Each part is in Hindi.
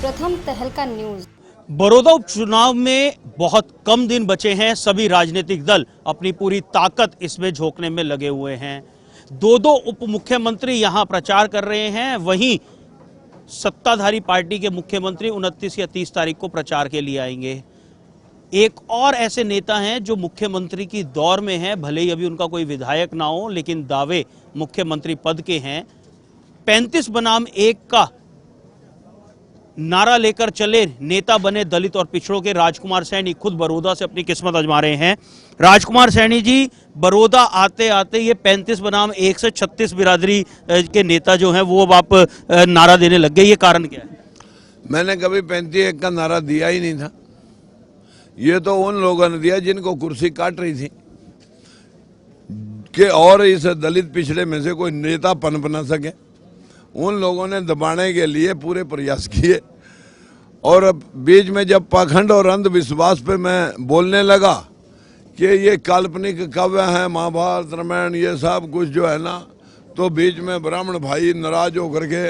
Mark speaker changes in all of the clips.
Speaker 1: प्रथम तहलका न्यूज।
Speaker 2: बड़ौदा उपचुनाव में बहुत कम दिन बचे हैं। सभी राजनीतिक दल अपनी पूरी ताकत इसमें झोंकने में लगे हुए हैं। दो उप मुख्यमंत्री यहां प्रचार कर रहे हैं, वहीं सत्ताधारी पार्टी के मुख्यमंत्री 29 या 30 तारीख को प्रचार के लिए आएंगे। एक और ऐसे नेता हैं जो मुख्यमंत्री की दौर में हैं, भले ही अभी उनका कोई विधायक ना हो, लेकिन दावे मुख्यमंत्री पद के हैं। 35 बनाम 1 का नारा लेकर चले नेता बने दलित और पिछड़ों के राजकुमार सैनी खुद बड़ौदा से अपनी किस्मत आजमा रहे हैं। राजकुमार सैनी जी, बड़ौदा आते आते ये 35 बनाम 1 से 36 बिरादरी के नेता जो हैं वो अब आप नारा देने लग गए, ये कारण क्या है?
Speaker 3: मैंने कभी 35-1 का नारा दिया ही नहीं था। ये तो उन लोगों ने दिया जिनको कुर्सी काट रही थी कि और इस दलित पिछड़े में से कोई नेता पनप ना सके। उन लोगों ने दबाने के लिए पूरे प्रयास किए और अब बीच में जब पाखंड और अंधविश्वास पे मैं बोलने लगा कि ये काल्पनिक काव्य है, महाभारत रामायण ये सब कुछ जो है ना, तो बीच में ब्राह्मण भाई नाराज होकर के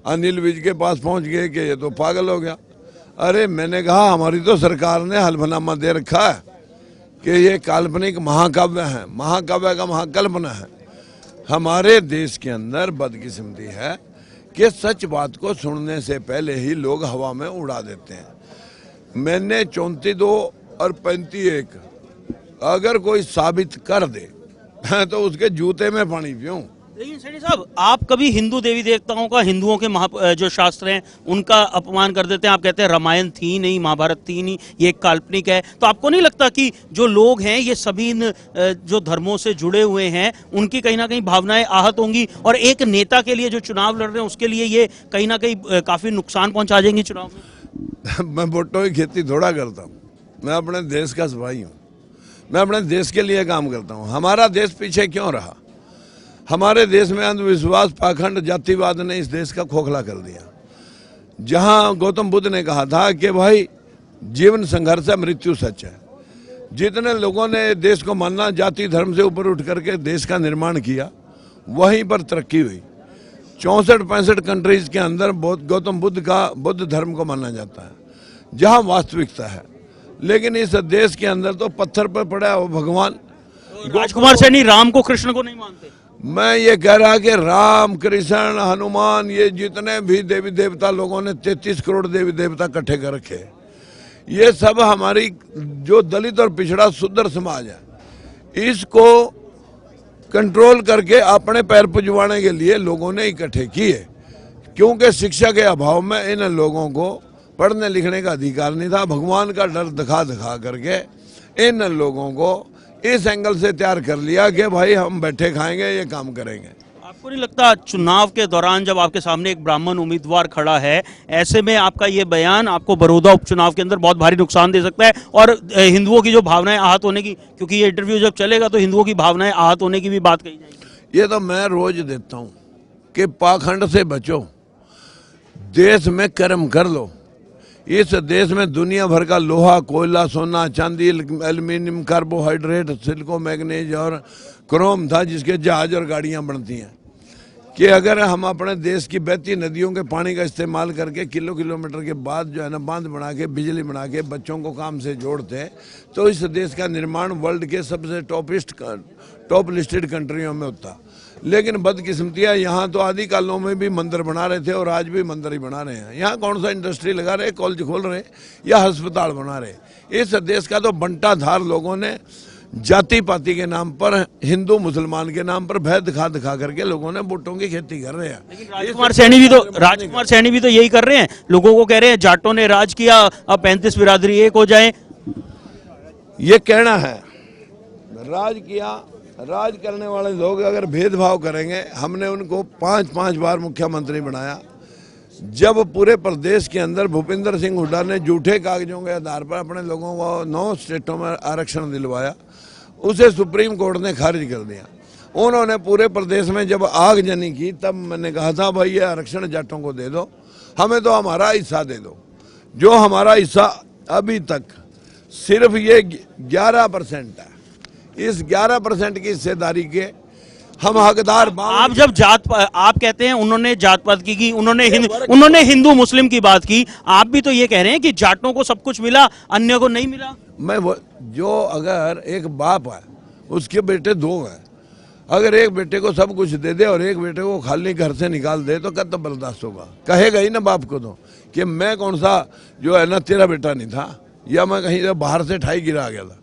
Speaker 3: अनिल विज के पास पहुंच गए कि ये तो पागल हो गया। अरे मैंने कहा हमारी तो सरकार ने हल्फनामा दे रखा है कि ये काल्पनिक महाकाव्य है, महाकाव्य का महाकल्पना है। हमारे देश के अंदर बदकिस्मती है कि सच बात को सुनने से पहले ही लोग हवा में उड़ा देते हैं। मैंने 34-2 और 35-1 अगर कोई साबित कर दे तो उसके जूते में पानी पीऊं।
Speaker 2: लेकिन सैनी साहब, आप कभी हिंदू देवी देवताओं का, हिंदुओं के जो शास्त्र हैं उनका अपमान कर देते हैं। आप कहते हैं रामायण थी नहीं, महाभारत थी नहीं, ये एक काल्पनिक है। तो आपको नहीं लगता कि जो लोग हैं ये सभी इन जो धर्मों से जुड़े हुए हैं उनकी कहीं ना कहीं भावनाएं आहत होंगी, और एक नेता के लिए जो चुनाव लड़ रहे हैं उसके लिए ये कहीं ना कहीं काफी नुकसान पहुंचा जाएंगे चुनाव में?
Speaker 3: मैं वोटों की खेती थोड़ा करता हूँ, मैं अपने देश का सिपाही हूँ। मैं अपने देश के लिए काम करता हूँ। हमारा देश पीछे क्यों रहा? हमारे देश में अंधविश्वास, पाखंड, जातिवाद ने इस देश का खोखला कर दिया। जहां गौतम बुद्ध ने कहा था कि भाई जीवन संघर्ष है, मृत्यु सच है। जितने लोगों ने देश को मानना, जाति धर्म से ऊपर उठ करके देश का निर्माण किया, वहीं पर तरक्की हुई। 64-65 कंट्रीज के अंदर गौतम बुद्ध का बुद्ध धर्म को माना जाता है, जहां वास्तविकता है। लेकिन इस देश के अंदर तो पत्थर पर पड़ा है वो भगवान।
Speaker 2: राजकुमार सैनी राम को, कृष्ण को नहीं मानते।
Speaker 3: मैं ये कह रहा कि राम, कृष्ण, हनुमान, ये जितने भी देवी देवता लोगों ने 33 करोड़ देवी देवता इकट्ठे कर रखे, ये सब हमारी जो दलित और पिछड़ा सुंदर समाज है, इसको कंट्रोल करके अपने पैर पुजवाने के लिए लोगों ने इकट्ठे किए। क्योंकि शिक्षा के अभाव में इन लोगों को पढ़ने लिखने का अधिकार नहीं था। भगवान का डर दिखा दिखा करके इन लोगों को इस एंगल से तैयार कर लिया कि भाई हम बैठे खाएंगे, ये काम करेंगे।
Speaker 2: आपको नहीं लगता चुनाव के दौरान जब आपके सामने एक ब्राह्मण उम्मीदवार खड़ा है, ऐसे में आपका ये बयान आपको बड़ौदा उपचुनाव के अंदर बहुत भारी नुकसान दे सकता है, और हिंदुओं की जो भावनाएं आहत होने की, क्योंकि ये इंटरव्यू जब चलेगा तो हिंदुओं की भावनाएं आहत होने की भी बात कही जाएगी।
Speaker 3: ये तो मैं रोज देता हूँ कि पाखंड से बचो, देश में कर्म कर लो। इस देश में दुनिया भर का लोहा, कोयला, सोना, चांदी, एल्युमिनियम, कार्बोहाइड्रेट, सिलिको, मैग्नीज और क्रोम था, जिसके जहाज और गाड़ियां बनती हैं। कि अगर हम अपने देश की बहती नदियों के पानी का इस्तेमाल करके किलोमीटर के बाद जो है ना बांध बना के, बिजली बना के बच्चों को काम से जोड़ते हैं, तो इस देश का निर्माण वर्ल्ड के सबसे टॉप लिस्टेड कंट्रियों में होता। लेकिन बदकिस्मतियाँ, यहाँ तो आदि कालों में भी मंदिर बना रहे थे और आज भी मंदिर ही बना रहे हैं। यहाँ कौन सा इंडस्ट्री लगा रहे, कॉलेज खोल रहे या अस्पताल बना रहे। इस देश का तो बंटाधार लोगों ने जाति पाति के नाम पर, हिंदू मुसलमान के नाम पर भय दिखा दिखा करके लोगों ने वोटों की खेती कर रहे हैं।
Speaker 2: राजकुमार सैनी भी तो यही कर रहे हैं। लोगों को कह रहे हैं जाटों ने राज किया, अब 35 बिरादरी एक हो जाए।
Speaker 3: ये कहना है राज किया, राज करने वाले लोग अगर भेदभाव करेंगे, हमने उनको 5-5 बार मुख्यमंत्री बनाया। जब पूरे प्रदेश के अंदर भूपेंद्र सिंह हुड्डा ने झूठे कागजों के आधार पर अपने लोगों को 9 स्टेटों में आरक्षण दिलवाया, उसे सुप्रीम कोर्ट ने खारिज कर दिया। उन्होंने पूरे प्रदेश में जब आगजनी की, तब मैंने कहा था भाई ये आरक्षण जाटों को दे दो, हमें तो हमारा हिस्सा दे दो। जो हमारा हिस्सा अभी तक सिर्फ ये 11% है। इस 11% की हिस्सेदारी के हम हकदार
Speaker 2: आप जब आप कहते हैं उन्होंने जात पात की उन्होंने हिंदू मुस्लिम की बात की, आप भी तो ये कह रहे हैं कि जाटों को सब कुछ मिला, अन्य को नहीं मिला।
Speaker 3: जो अगर एक बाप है उसके बेटे दो हैं, अगर एक बेटे को सब कुछ दे दे और एक बेटे को खाली घर से निकाल दे तो कब तक बर्दाश्त होगा? कहेगा ही ना बाप को तो कि मैं कौन सा जो है ना तेरा बेटा नहीं था, या मैं कहीं बाहर से ठाई गिरा गया था।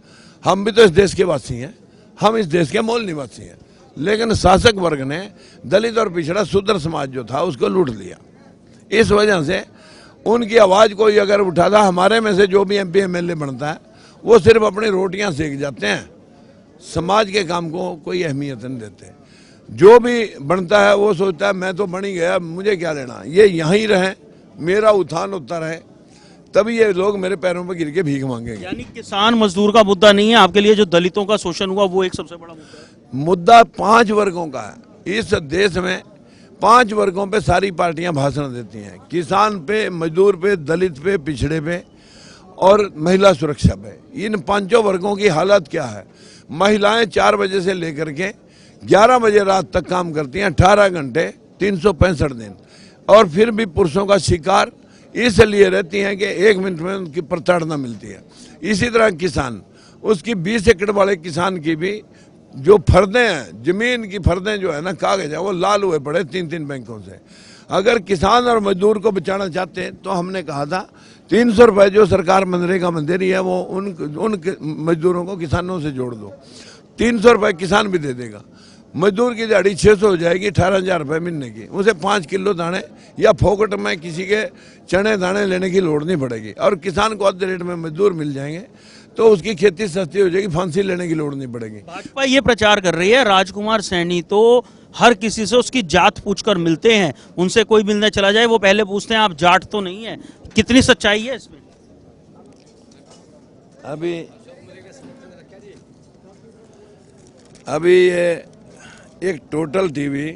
Speaker 3: हम भी तो इस देश के वासी हैं, हम इस देश के मूल निवासी हैं, लेकिन शासक वर्ग ने दलित और पिछड़ा शूद्र समाज जो था उसको लूट लिया। इस वजह से उनकी आवाज़ कोई अगर उठाता, हमारे में से जो भी MP MLA बनता है वो सिर्फ अपनी रोटियां सेक जाते हैं, समाज के काम को कोई अहमियत नहीं देते। जो भी बनता है वो सोचता है मैं तो बन ही गया, मुझे क्या लेना, ये यहीं रहे, मेरा उत्थान होता रहे, तभी ये लोग मेरे पैरों पर गिर के भीख मांगेंगे।
Speaker 2: यानी किसान मजदूर का मुद्दा नहीं है आपके लिए, जो दलितों का शोषण हुआ वो एक सबसे बड़ा मुद्दा है।
Speaker 3: मुद्दा 5 वर्गों का है। इस देश में 5 वर्गों पे सारी पार्टियां भाषण देती हैं, किसान पे, मजदूर पे, दलित पे, पिछड़े पे और महिला सुरक्षा पे। इन 5 वर्गों की हालत क्या है? महिलाएं 4 बजे से लेकर के 11 बजे रात तक काम करती हैं, 18 घंटे 365 दिन, और फिर भी पुरुषों का शिकार इसलिए रहती हैं कि 1 मिनट में उनकी प्रताड़ना मिलती है। इसी तरह किसान, उसकी 20 एकड़ वाले किसान की भी जो फर्दें हैं, जमीन की फर्दें जो है ना, कागज है, वो लाल हुए पड़े 3-3 बैंकों से। अगर किसान और मजदूर को बचाना चाहते हैं तो हमने कहा था 300 रुपये जो सरकार मनरेगा में दे रही है वो उन मजदूरों को किसानों से जोड़ दो। 300 रुपये किसान भी दे देगा, मजदूर की दिहाड़ी 600 हो जाएगी, 18,000 रुपये महीने की। उसे 5 किलो दाने या फोकट में किसी के चने दाने लेने की लोड़ नहीं पड़ेगी, और किसान को आधे रेट में मजदूर मिल जाएंगे तो उसकी खेती सस्ती हो जाएगी, फांसी लेने की लोड़ नहीं पड़ेगी।
Speaker 2: भाजपा ये प्रचार कर रही है राजकुमार सैनी तो हर किसी से उसकी जात पूछकर मिलते हैं, उनसे कोई मिलने चला जाए वो पहले पूछते हैं आप जाट तो नहीं है। कितनी सच्चाई है इसमें?
Speaker 3: अभी ये एक टोटल टीवी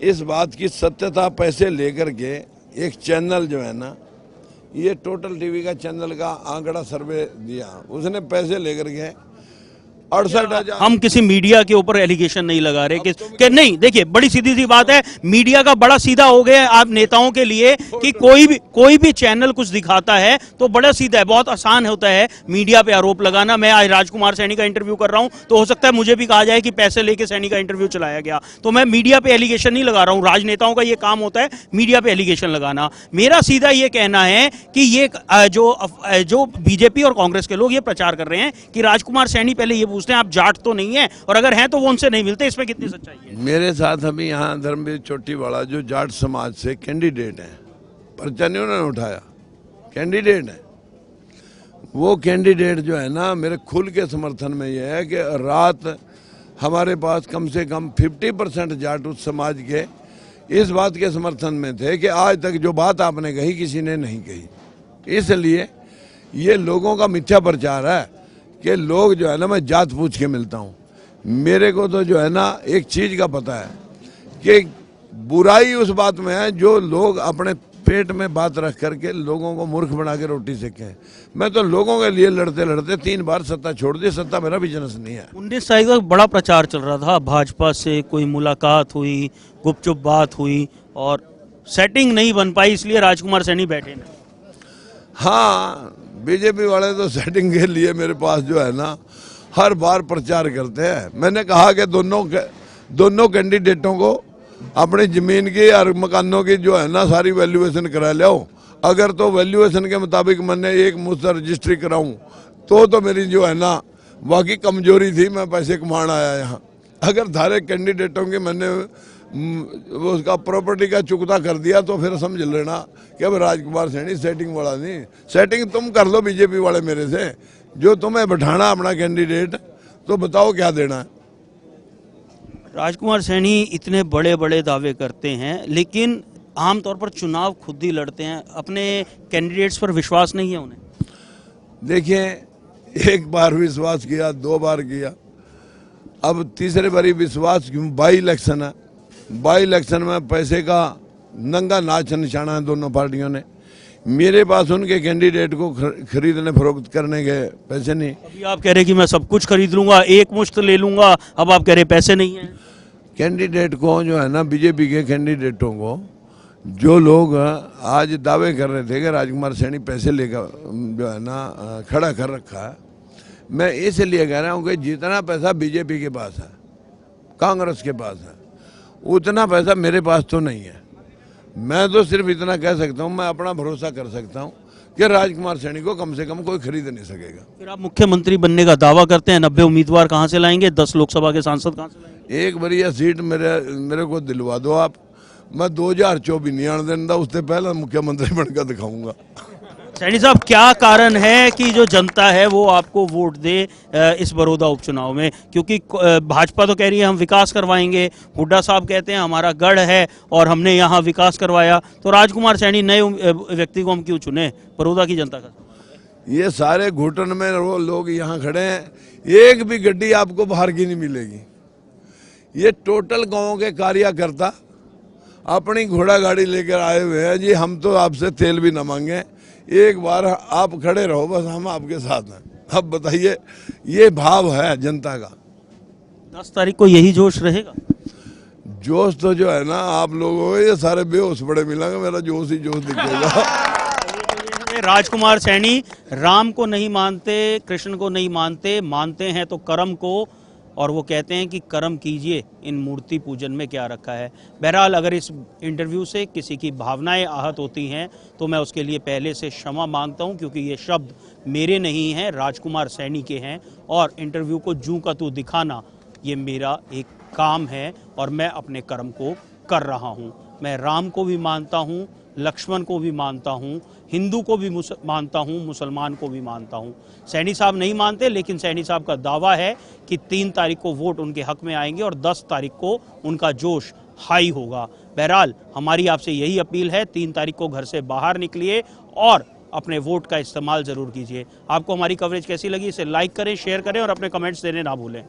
Speaker 3: इस बात की सत्यता पैसे लेकर के एक चैनल जो है ना, ये टोटल टीवी का चैनल का आंकड़ा सर्वे दिया, उसने पैसे लेकर के 68,000।
Speaker 2: हम किसी मीडिया के ऊपर एलिगेशन नहीं लगा रहे कि नहीं, देखिए बड़ी सीधी सी बात है, मीडिया का बड़ा सीधा हो गया आप नेताओं के लिए कि कोई भी चैनल कुछ दिखाता है तो बड़ा सीधा है, बहुत आसान होता है मीडिया पे आरोप लगाना। मैं आज राजकुमार सैनी का इंटरव्यू कर रहा हूं तो हो सकता है मुझे भी कहा जाए कि पैसे लेके सैनी का इंटरव्यू चलाया गया, तो मैं मीडिया पे एलिगेशन नहीं लगा रहा हूं। राजनेताओं का ये काम होता है मीडिया पे एलिगेशन लगाना। मेरा सीधा ये कहना है कि ये जो बीजेपी और कांग्रेस के लोग ये प्रचार कर रहे हैं कि राजकुमार सैनी पहले ये पूछते हैं आप जाट तो नहीं है, और अगर हैं तो वो उनसे नहीं मिलते, इसमें कितनी सच्चाई है?
Speaker 3: मेरे साथ अभी यहाँ धर्मवीर चोटीवाला जो जाट समाज से कैंडिडेट हैं, पर्चा नहीं उन्होंने उठाया, कैंडिडेट है, वो कैंडिडेट जो है ना मेरे खुल के समर्थन में ये है कि रात हमारे पास कम से कम 50% जाट उस समाज के इस बात के समर्थन में थे कि आज तक जो बात आपने कही किसी ने नहीं कही। इसलिए ये लोगों का मिथ्या प्रचार है कि लोग जो है ना मैं जात पूछ के मिलता हूँ। मेरे को तो जो है ना एक चीज़ का पता है कि बुराई उस बात में है जो लोग अपने पेट में बात रख करके लोगों को मूर्ख बना के रोटी सेकें। मैं तो लोगों के लिए लड़ते लड़ते 3 बार सत्ता छोड़ दी, सत्ता मेरा बिजनेस नहीं है।
Speaker 2: 19 तारीख तक बड़ा प्रचार चल रहा था, भाजपा से कोई मुलाकात हुई, गुपचुप बात हुई और सेटिंग नहीं बन पाई, इसलिए राजकुमार सैनी बैठे नहीं।
Speaker 3: हाँ, बीजेपी वाले तो सेटिंग के लिए मेरे पास जो है ना हर बार प्रचार करते हैं। मैंने कहा कि दोनों कैंडिडेटों को अपनी ज़मीन की और मकानों की जो है ना सारी वैल्यूएशन करा लियाओ। अगर तो वैल्यूएशन के मुताबिक मैंने एक मुझसे रजिस्ट्री कराऊं तो मेरी जो है ना बाकी कमजोरी थी, मैं पैसे कमाना आया यहाँ। अगर धारे कैंडिडेटों की मैंने उसका प्रॉपर्टी का चुकता कर दिया तो फिर समझ लेना कि अब राजकुमार सैनी सेटिंग वाला नहीं। सेटिंग तुम कर लो बीजेपी वाले मेरे से, जो तुम्हें बैठाना अपना कैंडिडेट, तो बताओ क्या देना है।
Speaker 2: राजकुमार सैनी इतने बड़े बड़े दावे करते हैं लेकिन आमतौर पर चुनाव खुद ही लड़ते हैं, अपने कैंडिडेट्स पर विश्वास नहीं है उन्हें।
Speaker 3: देखिए, एक बार विश्वास किया, 2 बार किया, अब तीसरे बारी विश्वास क्यों? बाई इलेक्शन है, बाई इलेक्शन में पैसे का नंगा नाच निशाना है दोनों पार्टियों ने। मेरे पास उनके कैंडिडेट को खरीदने फरोख्त करने के पैसे नहीं।
Speaker 2: अभी आप कह रहे कि मैं सब कुछ खरीद लूंगा, एक मुश्त ले लूंगा, अब आप कह रहे पैसे नहीं हैं।
Speaker 3: कैंडिडेट को जो है ना, बीजेपी के कैंडिडेटों को जो लोग आज दावे कर रहे थे कि राजकुमार सैनी पैसे लेकर जो है ना खड़ा कर रखा है, मैं इसलिए कह रहा हूँ कि जितना पैसा बीजेपी के पास है, कांग्रेस के पास है, उतना पैसा मेरे पास तो नहीं है। मैं तो सिर्फ इतना कह सकता हूँ, मैं अपना भरोसा कर सकता हूँ कि राजकुमार सैनी को कम से कम कोई खरीद नहीं सकेगा।
Speaker 2: फिर आप मुख्यमंत्री बनने का दावा करते हैं, 90 उम्मीदवार कहाँ से लाएंगे, 10 लोकसभा के सांसद कहाँ से लाएंगे?
Speaker 3: एक बढ़िया सीट मेरे को दिलवा दो आप, मैं 2024 नहीं आने देना, उससे पहले मुख्यमंत्री बनकर दिखाऊंगा।
Speaker 2: सैनी साहब, क्या कारण है कि जो जनता है वो आपको वोट दे इस बड़ौदा उपचुनाव में? क्योंकि भाजपा तो कह रही है हम विकास करवाएंगे, हुड्डा साहब कहते हैं हमारा गढ़ है और हमने यहाँ विकास करवाया, तो राजकुमार सैनी नए व्यक्ति को हम क्यों चुने? बड़ौदा की जनता का
Speaker 3: ये सारे घुटन में वो लोग यहाँ खड़े हैं, एक भी गड्डी आपको बाहर की नहीं मिलेगी। ये टोटल गाँव के कार्यकर्ता अपनी घोड़ा गाड़ी लेकर आए हुए हैं जी, हम तो आपसे तेल भी न मांगे, एक बार आप खड़े रहो, बस हम आपके साथ हैं। अब बताइए, ये भाव है जनता का।
Speaker 2: 10 तारीख को यही जोश रहेगा?
Speaker 3: जोश तो जो है ना, आप लोगों को ये सारे बेहोश बड़े मिलेंगे, मेरा जोश ही जोश दिखेगा।
Speaker 2: राजकुमार सैनी राम को नहीं मानते, कृष्ण को नहीं मानते, मानते हैं तो कर्म को, और वो कहते हैं कि कर्म कीजिए, इन मूर्ति पूजन में क्या रखा है। बहरहाल, अगर इस इंटरव्यू से किसी की भावनाएं आहत होती हैं तो मैं उसके लिए पहले से क्षमा मांगता हूं, क्योंकि ये शब्द मेरे नहीं हैं, राजकुमार सैनी के हैं, और इंटरव्यू को जूं का तू दिखाना ये मेरा एक काम है और मैं अपने कर्म को कर रहा हूं। मैं राम को भी मानता हूं, लक्ष्मण को भी मानता हूं, हिंदू को भी मानता हूं, मुसलमान को भी मानता हूं। सैनी साहब नहीं मानते, लेकिन सैनी साहब का दावा है कि 3 तारीख को वोट उनके हक में आएंगे और 10 तारीख को उनका जोश हाई होगा। बहरहाल, हमारी आपसे यही अपील है, 3 तारीख को घर से बाहर निकलिए और अपने वोट का इस्तेमाल ज़रूर कीजिए। आपको हमारी कवरेज कैसी लगी, इसे लाइक करें, शेयर करें और अपने कमेंट्स देने ना भूलें।